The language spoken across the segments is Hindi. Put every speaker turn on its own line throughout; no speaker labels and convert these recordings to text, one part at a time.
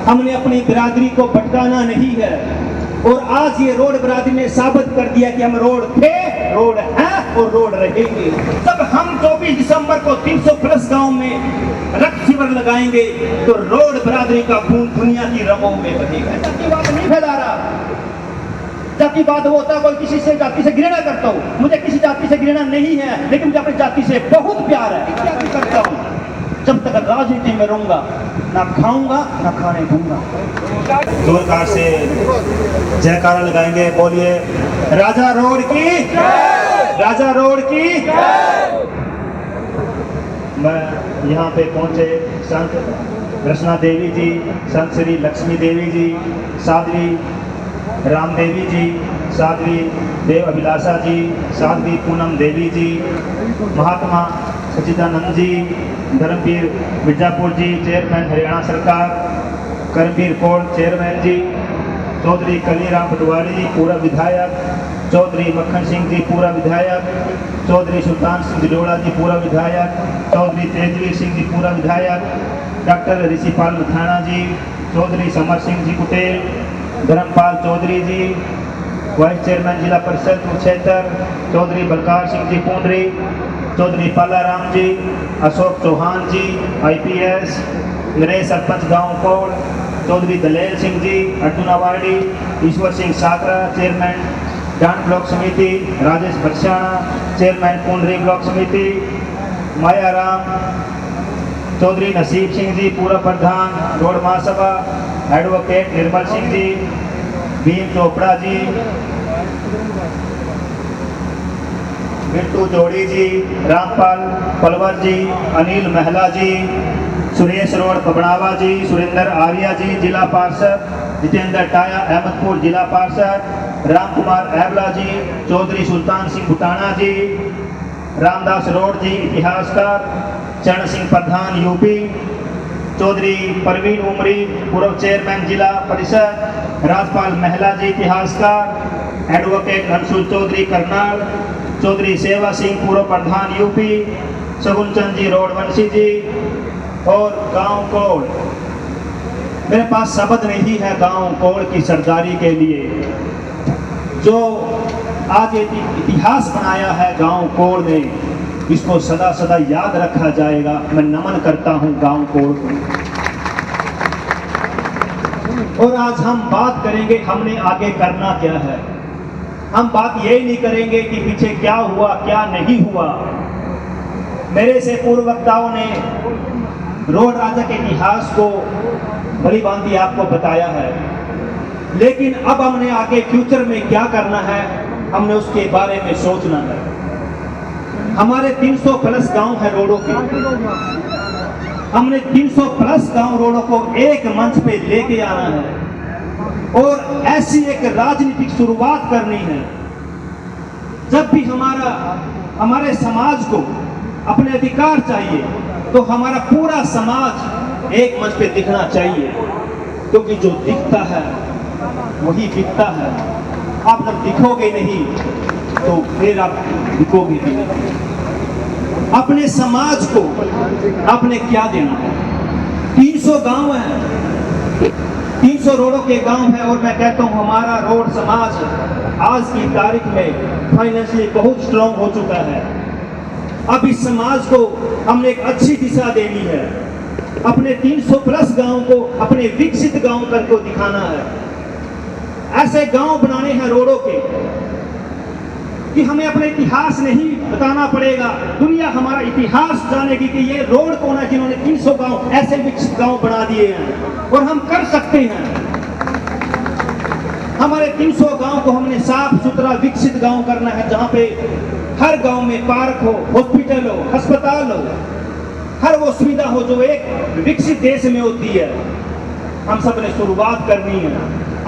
हमने अपनी बिरादरी को भटकाना नहीं है। और आज ये रोड बिरादरी ने साबित कर दिया कि हम रोड थे, रोड हैं और रोड रहेंगे। जब हम 24 दिसंबर को 300+ गांव में रक्त शिविर लगाएंगे तो रोड बिरादरी का खून दुनिया की रगों में बहेगा। जाति बात नहीं फैला रहा। जाति बात वो होता है कोई किसी से जाति से घृणा करता हूँ, मुझे किसी जाति से घृणा नहीं है, लेकिन मुझे अपनी जाति से बहुत प्यार है, इत्यादि करता हूँ। जब तक राजनीति में रहूंगा ना खाऊंगा ना खाने दूंगा।
जोरदार से जयकारा लगाएंगे, बोलिए राजा रोड की, राजा रोड की। मैं यहाँ पे पहुंचे संत रचना देवी जी, संत श्री लक्ष्मी देवी जी, साध्वी राम देवी जी, साध्वी देव अभिलाषा जी, साध्वी पूनम देवी जी, महात्मा सच्चिदानंद जी, धर्मवीर मिर्जापुर जी चेयरमैन हरियाणा सरकार, करमवीर कौर चेयरमैन जी, चौधरी कलीराम पटवारी जी पूर्व विधायक, चौधरी मक्खन सिंह जी पूर्व विधायक, चौधरी सुल्तान सिंह दिलोड़ा जी पूर्व विधायक, चौधरी तेजवीर सिंह जी पूर्व विधायक, डॉक्टर ऋषिपाल मथाना जी, चौधरी समर सिंह जी कुटेल, धर्मपाल चौधरी जी वाइस चेयरमैन जिला परिषद कुरुक्षेत्र, चौधरी बलकार सिंह जी पुंडरी, चौधरी पालाराम जी, अशोक चौहान जी IPS, नए सरपंच गांव कोड़, चौधरी दलेल सिंह जी अर्जुनावाड़ी, ईश्वर सिंह साकरा चेयरमैन डांड ब्लॉक समिति, राजेश बख्शाना चेयरमैन पुंडरी ब्लॉक समिति, मायाराम चौधरी नसीब सिंह जी पूर्व प्रधान रोड महासभा, एडवोकेट निर्मल सिंह जी, भीम चोपड़ा जी, बिट्टू जोड़ी जी, रामपाल पलवर जी, अनिल महला जी, सुरेश रोड पबड़ावा जी, सुरेंद्र आर्या जी जिला पार्षद, जितेंद्र टाया अहमदपुर जिला पार्षद, राम कुमार एबला जी, चौधरी सुल्तान सिंह भुटाना जी, रामदास रोड जी इतिहासकार, चरण सिंह प्रधान UP, चौधरी परवीन उमरी पूर्व चेयरमैन जिला परिषद, राजपाल महिला जी इतिहासकार, एडवोकेट अंशुल चौधरी करनाल, चौधरी सेवा सिंह पूर्व प्रधान UP, शगुन चंद जी रोडवंशी जी और गांव कोड़। मेरे पास शब्द नहीं है गांव कोड़ की सरदारी के लिए, जो आज इतिहास बनाया है गांव कोड़ ने, इसको सदा सदा याद रखा जाएगा। मैं नमन करता हूं गांव कोड़ को। और आज हम बात करेंगे हमने आगे करना क्या है। हम बात ये नहीं करेंगे कि पीछे क्या हुआ क्या नहीं हुआ। मेरे से पूर्व वक्ताओं ने रोड राजा के इतिहास को भली भांति आपको बताया है, लेकिन अब हमने आगे फ्यूचर में क्या करना है, हमने उसके बारे में सोचना है। हमारे 300+ गांव है रोडों के, हमने 300+ गांव रोडों को एक मंच पे लेके आना है और ऐसी एक राजनीतिक शुरुआत करनी है। जब भी हमारे समाज को अपने अधिकार चाहिए तो हमारा पूरा समाज एक मंच पे दिखना चाहिए, क्योंकि जो दिखता है वही बिकता है। आप जब दिखोगे नहीं तो फिर आप दिखोगे भी नहीं। अपने समाज को आपने क्या देना है। 300 गांव हैं, 300 रोडों के गांव हैं, और मैं कहता हूं हमारा रोड समाज आज की तारीख में फाइनेंशियली बहुत स्ट्रांग हो चुका है। अब इस समाज को हमने एक अच्छी दिशा देनी है। अपने 300+ गांव को अपने विकसित गांव करके दिखाना है। ऐसे गांव बनाने हैं रोडों के कि हमें अपने इतिहास नहीं बताना पड़ेगा, दुनिया हमारा इतिहास जानेगी कि ये रोड कौन है जिन्होंने 300 गांव ऐसे विकसित गांव बना दिए हैं। और हम कर सकते हैं। हमारे 300 गांव को हमने साफ सुथरा विकसित गांव करना है, जहां पे हर गांव में पार्क हो, हॉस्पिटल हो, अस्पताल हो, हर वो सुविधा हो जो एक विकसित देश में होती है। हम सब ने शुरुआत करनी है।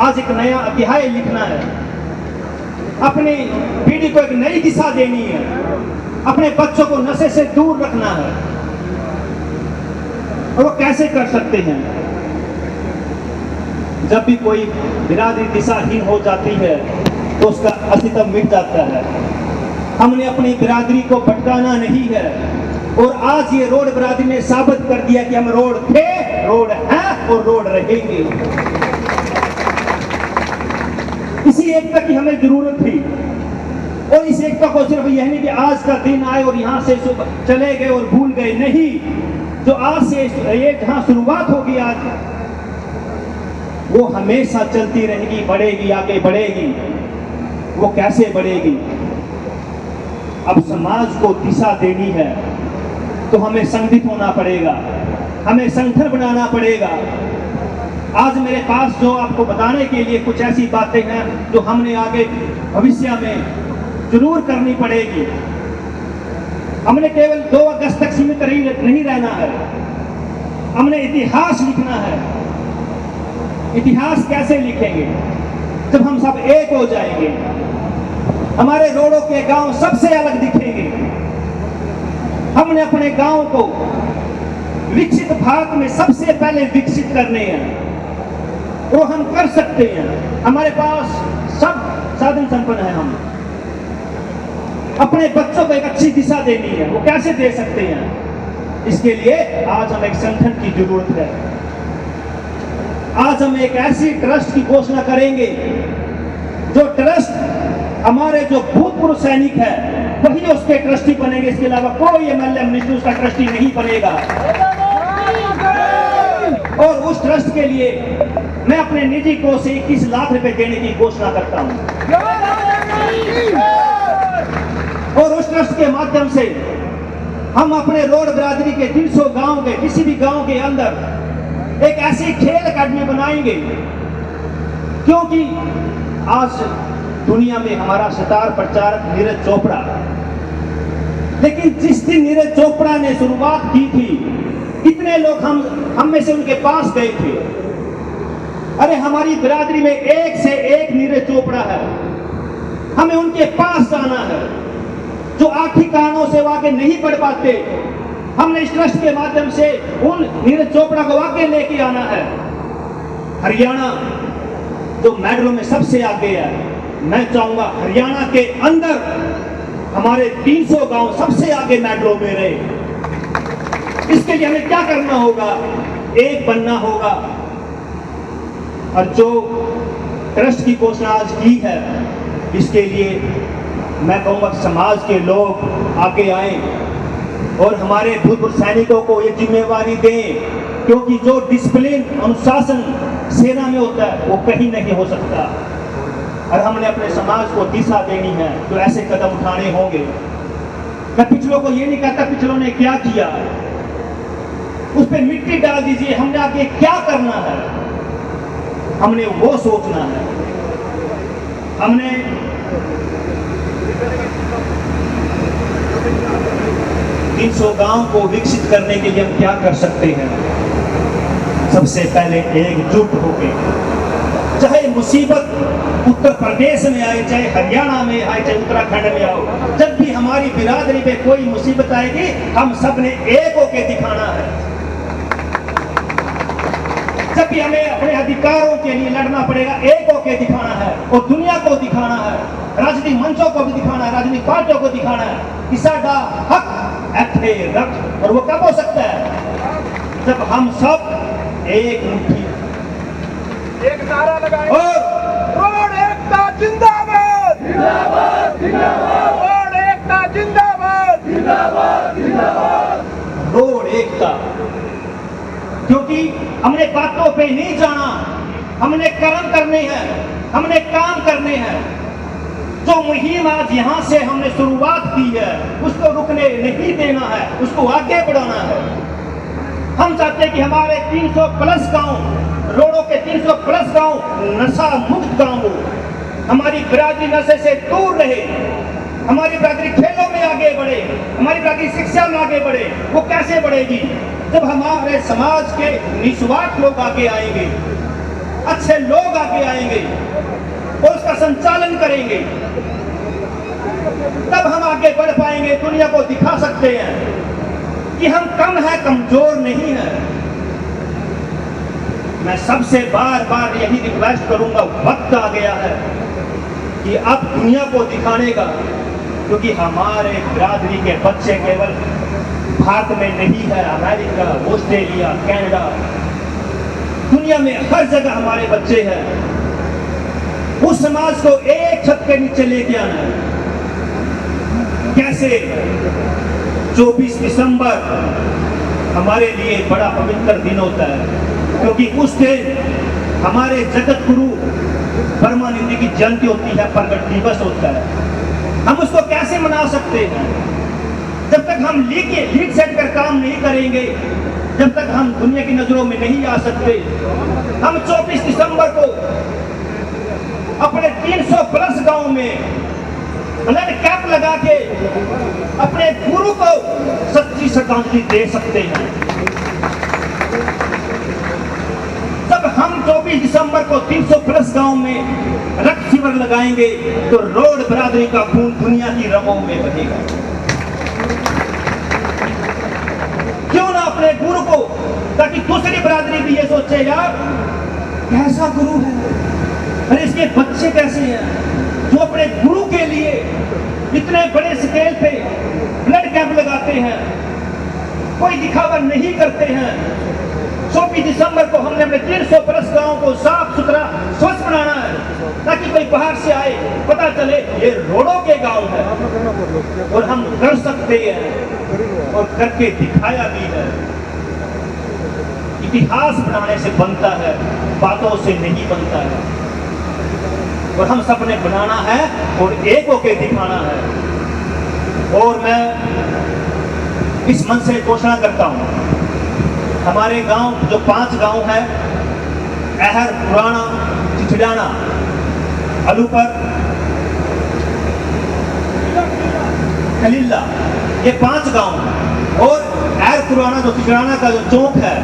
आज एक नया अध्याय लिखना है, अपनी पीढ़ी को एक नई दिशा देनी है, अपने बच्चों को नशे से दूर रखना है। और वो कैसे कर सकते हैं? जब भी कोई बिरादरी दिशाहीन हो जाती है तो उसका अस्तित्व मिट जाता है। हमने अपनी बिरादरी को भटकाना नहीं है। और आज ये रोड बिरादरी ने साबित कर दिया कि हम रोड थे, रोड हैं
और रोड रहेंगे। इसी एकता की हमें जरूरत थी, और इस एकता को सिर्फ यह नहीं कि आज का दिन आए और यहाँ से चले गए और भूल गए, नहीं, जो आज से ये जहाँ शुरुआत होगी आज, वो हमेशा चलती रहेगी, बढ़ेगी, आगे बढ़ेगी। वो कैसे बढ़ेगी? अब समाज को दिशा देनी है तो हमें संगठित होना पड़ेगा, हमें संगठन बनाना पड़ेगा। आज मेरे पास जो आपको बताने के लिए कुछ ऐसी बातें हैं जो हमने आगे भविष्य में जरूर करनी पड़ेगी। हमने केवल 2 अगस्त तक सीमित नहीं रहना है, हमने इतिहास लिखना है। इतिहास कैसे लिखेंगे? जब हम सब एक हो जाएंगे, हमारे रोडों के गांव सबसे अलग दिखेंगे। हमने अपने गांव को विकसित भारत में सबसे पहले विकसित करने हैं, वो हम कर सकते हैं। हमारे पास सब साधन संपन्न है। हम अपने बच्चों को एक अच्छी दिशा देनी है, वो कैसे दे सकते हैं? इसके लिए आज हमें एक संगठन की जरूरत है। आज हम एक ऐसी ट्रस्ट की घोषणा करेंगे, जो ट्रस्ट हमारे जो भूतपूर्व सैनिक है वही उसके ट्रस्टी बनेंगे। इसके अलावा कोई एमएलए मिनिस्टर उसका ट्रस्टी नहीं बनेगा। और उस ट्रस्ट के लिए मैं अपने निजी कोष से 21 लाख रुपए देने की घोषणा करता हूं। और उस ट्रस्ट के माध्यम से हम अपने रोड बिरादरी के 300 गांव के किसी भी गांव के अंदर एक ऐसी खेल अकादमी बनाएंगे, क्योंकि आज दुनिया में हमारा सितार प्रचारक नीरज चोपड़ा, लेकिन जिस दिन नीरज चोपड़ा ने शुरुआत की थी, कितने लोग हम में से उनके पास गए थे। अरे हमारी बिरादरी में एक से एक नीरज चोपड़ा है, हमें उनके पास जाना है। जो आर्थिक कारणों से वो आगे नहीं बढ़ पाते, हमने इस ट्रस्ट के माध्यम से उन नीरज चोपड़ा को आगे लेके आना है। हरियाणा जो मेडलों में सबसे आगे है, मैं चाहूंगा हरियाणा के अंदर हमारे 300 गांव सबसे आगे मेडलों में रहे। इसके लिए हमें क्या करना होगा? एक बनना होगा। और जो ट्रस्ट की घोषणा आज की है, इसके लिए मैं कहूंगा समाज के लोग आगे आए और हमारे भूतपूर्व सैनिकों को ये जिम्मेवारी दें, क्योंकि जो डिसिप्लिन अनुशासन सेना में होता है वो कहीं नहीं हो सकता। और हमने अपने समाज को दिशा देनी है, तो ऐसे कदम उठाने होंगे। मैं पिछलों को ये नहीं कहता पिछलों ने क्या किया, उस पर मिट्टी डाल दीजिए। हमने आगे क्या करना है, हमने वो सोचना है। हमने 300 गांव को विकसित करने के लिए हम क्या कर सकते हैं? सबसे पहले एकजुट होकर, चाहे मुसीबत उत्तर प्रदेश में आए, चाहे हरियाणा में आए, चाहे उत्तराखंड में आओ, जब भी हमारी बिरादरी पे कोई मुसीबत आएगी, हम सब ने एक होके दिखाना है। जब भी हमें अपने अधिकारों के लिए लड़ना पड़ेगा, एक होके दिखाना है और दुनिया को दिखाना है, राजनीतिक मंचों को भी दिखाना है, राजनीतिक पार्टियों को दिखाना है कि साडा हक ऐथे रख। और वो कब हो सकता है? जब हम सब एक मुट्ठी,
एक नारा लगाएं,
और
रोड एकता जिंदाबाद, जिंदाबाद, जिंदाबाद, रोड एकता जिंदाबाद, जिंदाबाद, जिंदाबाद,
रोड एकता। क्योंकि हमने बातों पे नहीं जाना, हमने कर्म करने हैं, हमने काम करने हैं। जो मुहिम आज यहाँ से हमने शुरुआत की है, उसको रुकने नहीं देना है, उसको आगे बढ़ाना है। हम चाहते हैं कि हमारे 300 प्लस गांव, रोडों के 300 प्लस गांव नशा मुक्त गांव हो। हमारी बिरादरी नशे से दूर रहे, हमारी बिरादरी खेलों में आगे बढ़े, हमारी बिरादरी शिक्षा में आगे बढ़े। वो कैसे बढ़ेगी? जब हमारे समाज के निस्वार्थ लोग आगे आएंगे, अच्छे लोग आगे आएंगे और उसका संचालन करेंगे, तब हम आगे बढ़ पाएंगे। दुनिया को दिखा सकते हैं कि हम कम है, कमजोर नहीं है। मैं सबसे बार बार यही रिक्वेस्ट करूंगा, वक्त आ गया है कि अब दुनिया को दिखाने का, क्योंकि हमारे बिरादरी के बच्चे केवल भारत में नहीं है, अमेरिका, ऑस्ट्रेलिया, कनाडा, दुनिया में हर जगह हमारे बच्चे हैं। उस समाज को एक छत के नीचे लेके आना है। कैसे? 24 दिसंबर हमारे लिए बड़ा पवित्र दिन होता है, क्योंकि उस दिन हमारे जगत गुरु परमानंद की जयंती होती है, प्रगट दिवस होता है। हम उसको कैसे मना सकते हैं? जब तक हम लीड सेट कर काम नहीं करेंगे, जब तक हम दुनिया की नजरों में नहीं आ सकते। हम 24 दिसंबर को अपने 300 प्लस गांव में ब्लड कैंप लगा के अपने गुरु को सच्ची श्रद्धांजलि दे सकते हैं। जब हम 24 दिसंबर को 300 प्लस गांव में रक्त शिविर लगाएंगे तो रोड बरादरी का खून दुनिया की रगों में बहेगा। क्यों ना अपने गुरु को, ताकि दूसरी बरादरी भी ये सोचे यार कैसा गुरु है, अरे इसके बच्चे कैसे हैं जो अपने गुरु के लिए इतने बड़े स्केल पे ब्लड कैंप लगाते हैं, कोई दिखावा नहीं करते हैं। 24 दिसंबर को हमने अपने 300 प्लस गांव को साफ सुथरा स्वच्छ बनाना है, ताकि कोई बाहर से आए पता चले ये रोडों के गांव है। और हम कर सकते हैं और करके दिखाया भी है। इतिहास बनाने से बनता है, बातों से नहीं बनता है। और हम सब ने बनाना है और एक होके दिखाना है। और मैं इस मन से घोषणा करता हूं, हमारे गांव जो 5 गांव है, अहर, पुराना, चिचड़ाना, अलूपर, खलीला, ये 5 गांव। और अहर पुराना जो चिचड़ाना का जो चौक है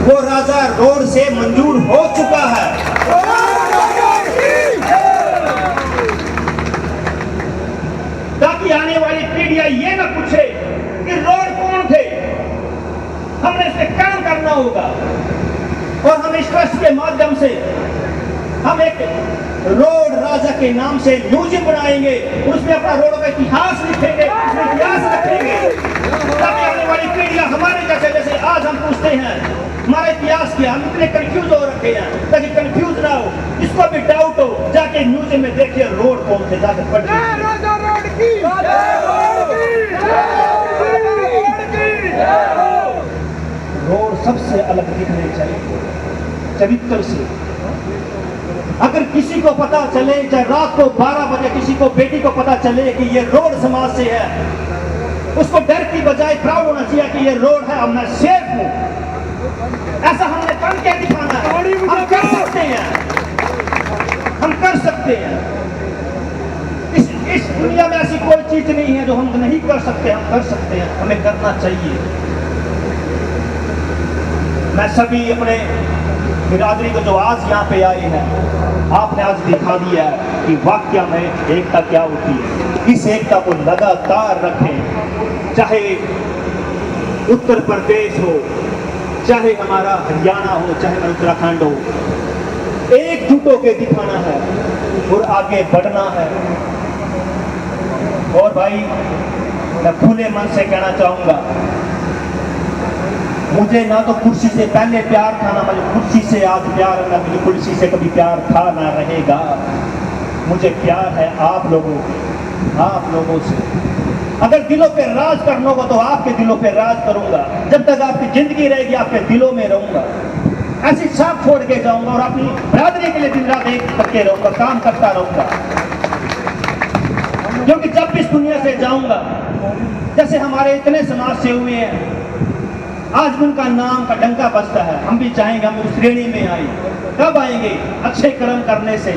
वो राजा रोड से मंजूर हो चुका है। ताकि आने वाली पीढ़ियां ये ना पूछे कि रोड कौन थे। हमने इस पे काम करना होगा और हम इस ट्रस्ट के माध्यम से हम एक रोड राजा के नाम से म्यूजियम बनाएंगे, उसमें अपना रोड का इतिहास लिखेंगे, उसमें इतिहास रखेंगे, ताकि आने वाली पीढ़ियां हमारे जैसे आज हम पूछते हैं हमारा इतिहास क्या, हम इतने कंफ्यूज हो रखे हैं, ताकि कंफ्यूज ना हो, इसको भी डाउट हो, जाके म्यूजियम में देखिए रोड कौन थे, जाके पढ़ रोड सबसे अलग दिखने चाहिए चरित्र से। अगर किसी को पता चले, चाहे रात को 12 बजे किसी को, बेटी को पता चले कि ये रोड समाज से है, उसको डर की बजाय प्राउड होना चाहिए कि ये रोड है और मैं सेफ हूं। ऐसा हमने बन के दिखाना है। हम कर सकते हैं, हम कर सकते हैं। इस दुनिया में ऐसी कोई चीज नहीं है जो हम नहीं कर सकते, हम कर सकते हैं, हमें करना चाहिए। मैं सभी अपने बिरादरी को जो आज यहाँ पे आए हैं, आपने आज दिखा दिया है कि वाकया में एकता क्या होती है। इस एकता को लगातार रखें, चाहे उत्तर प्रदेश हो, चाहे हमारा हरियाणा हो, चाहे उत्तराखंड हो, एकजुट होकर दिखाना है और आगे बढ़ना है। और भाई मैं खुले मन से कहना चाहूंगा, मुझे ना तो कुर्सी से पहले प्यार था, ना मुझे कुर्सी से आज प्यार, ना मुझे कुर्सी से कभी प्यार था ना रहेगा। मुझे प्यार है आप लोगों से। अगर दिलों पे राज करना होगा तो आपके दिलों पे राज करूंगा। जब तक आपकी जिंदगी रहेगी आपके दिलों में रहूंगा, ऐसी छाप छोड़ के जाऊंगा और अपनी बरादरी के लिए दिन रात एक करके रहूंगा, काम करता रहूंगा। क्योंकि जब इस दुनिया से जाऊंगा, जैसे हमारे इतने समाज से हुए हैं, आज उनका नाम का डंका बजता है, हम भी चाहेंगे हम उस श्रेणी में आए। कब आएंगे? अच्छे कर्म करने से,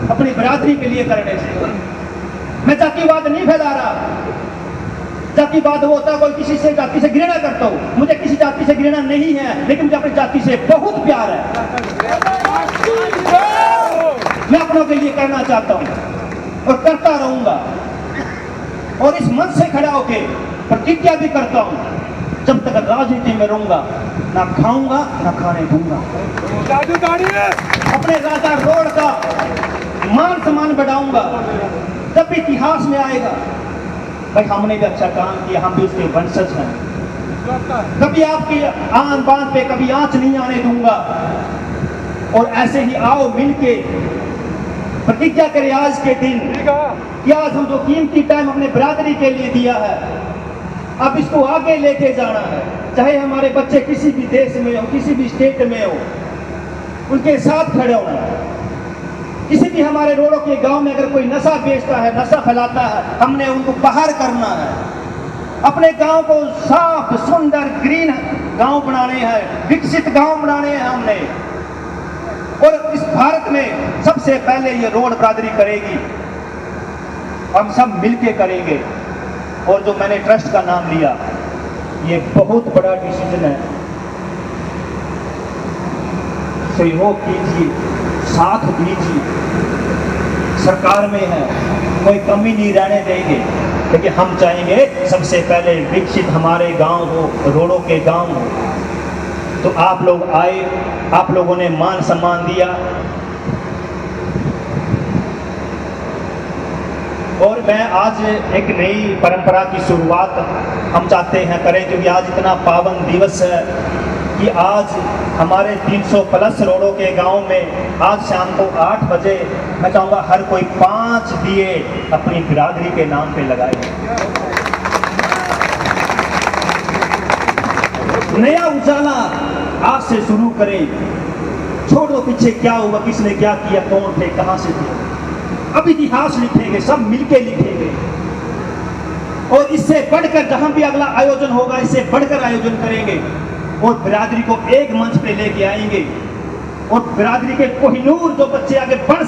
अपनी बरादरी के लिए करने से। मैं जातिवाद नहीं फैला रहा। जातिवाद वो होता है कोई किसी से जाति से घृणा करता हूँ, मुझे किसी जाति से घृणा नहीं है, लेकिन मुझे अपनी जाति से बहुत प्यार है। मैं अपनों के लिए करना चाहता हूँ और करता रहूंगा। और इस मन से खड़ा होके प्रतिज्ञा भी करता हूँ, जब तक राजनीति में रहूंगा ना खाऊंगा ना खाने दूंगा। अपने राजा रोड का मान सम्मान बढ़ाऊंगा। जब भी इतिहास में आएगा भाई हमने भी अच्छा काम किया, हम भी उसके वंशज हैं, कभी आपकी आन बान पे कभी आंच नहीं आने दूंगा। और ऐसे ही आओ मिलके प्रतिज्ञा करें आज के दिन कि आज हम जो कीमती टाइम अपने बिरादरी के लिए दिया है, अब इसको आगे लेके जाना है। चाहे हमारे बच्चे किसी भी देश में हो, किसी भी स्टेट में हो, उनके साथ खड़े होना है। किसी भी हमारे रोडों के गांव में अगर कोई नशा बेचता है, नशा फैलाता है, हमने उनको बाहर करना है। अपने गांव को साफ सुंदर ग्रीन गांव बनाने हैं, विकसित गांव बनाने हैं हमने। और इस भारत में सबसे पहले ये रोड बिरादरी करेगी, हम सब मिलके करेंगे। और जो मैंने ट्रस्ट का नाम लिया, ये बहुत बड़ा डिसीजन है। सहयोग कीजिए, साथ दीजिए। सरकार में है, कोई कमी नहीं रहने देंगे, लेकिन हम चाहेंगे सबसे पहले विकसित हमारे गांव हो, रोडों के गांव हो। तो आप लोग आए, आप लोगों ने मान सम्मान दिया। और मैं आज एक नई परंपरा की शुरुआत हम चाहते हैं करें, क्योंकि आज इतना पावन दिवस है कि आज हमारे 300 प्लस रोडों के गांव में आज शाम को 8 बजे मैं चाहूँगा हर कोई 5 दिए अपनी बिरादरी के नाम पे लगाए। नया उजाला आज से शुरू करें। छोड़ दो पीछे क्या हुआ, किसने क्या किया, कौन थे, कहां से थे। अब इतिहास लिखेंगे, सब मिलके लिखेंगे। और इससे बढ़कर जहां भी अगला आयोजन होगा, इससे बढ़कर आयोजन करेंगे और बिरादरी को एक मंच पे लेके आएंगे। और बिरादरी के कोहिनूर जो बच्चे आगे बढ़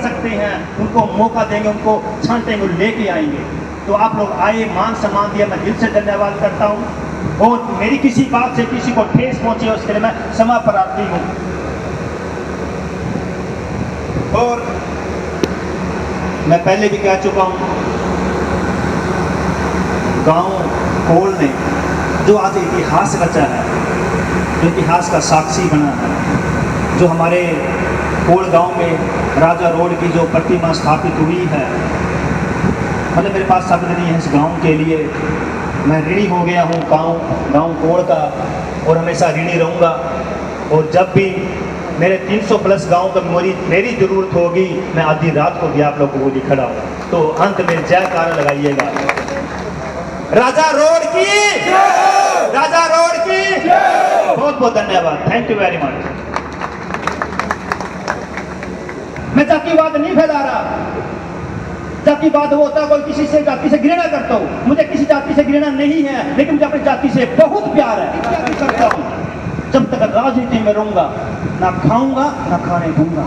सकते हैं, उनको मौका देंगे, उनको छांटेंगे, लेके आएंगे। तो आप लोग आए, मान सम्मान दिया, मैं दिल से धन्यवाद करता हूँ। और मेरी किसी बात से किसी को ठेस पहुंचे उसके लिए मैं क्षमा प्रार्थी हूँ। और मैं पहले भी कह चुका हूँ, गांव कोल ने जो आज इतिहास रचा है, जो इतिहास का साक्षी बना है, जो हमारे कोल गांव में राजा रोड की जो प्रतिमा स्थापित हुई है, मतलब मेरे पास शब्द नहीं है इस गांव के लिए। मैं ऋणी हो गया हूँ गांव कोल का, और हमेशा ऋणी रहूँगा। और जब भी मेरे 300 प्लस गाँव का मेरी ज़रूरत होगी, मैं आधी रात को भी आप लोगों को लिए खड़ा हूँ। तो अंत में जयकारा लगाइएगा। राजा रोड की, राजा रोड की। बहुत बहुत धन्यवाद, थैंक यू वेरी मच। मैं जातिवाद नहीं फैला रहा। जातिवाद होता कोई किसी से जाति से घृणा करता हूँ, मुझे किसी जाति से घृणा नहीं है, लेकिन मुझे अपनी जाति से बहुत प्यार है, इत्यादि करता हूँ। जब तक राजनीति में रहूंगा, ना खाऊंगा ना खाने दूंगा।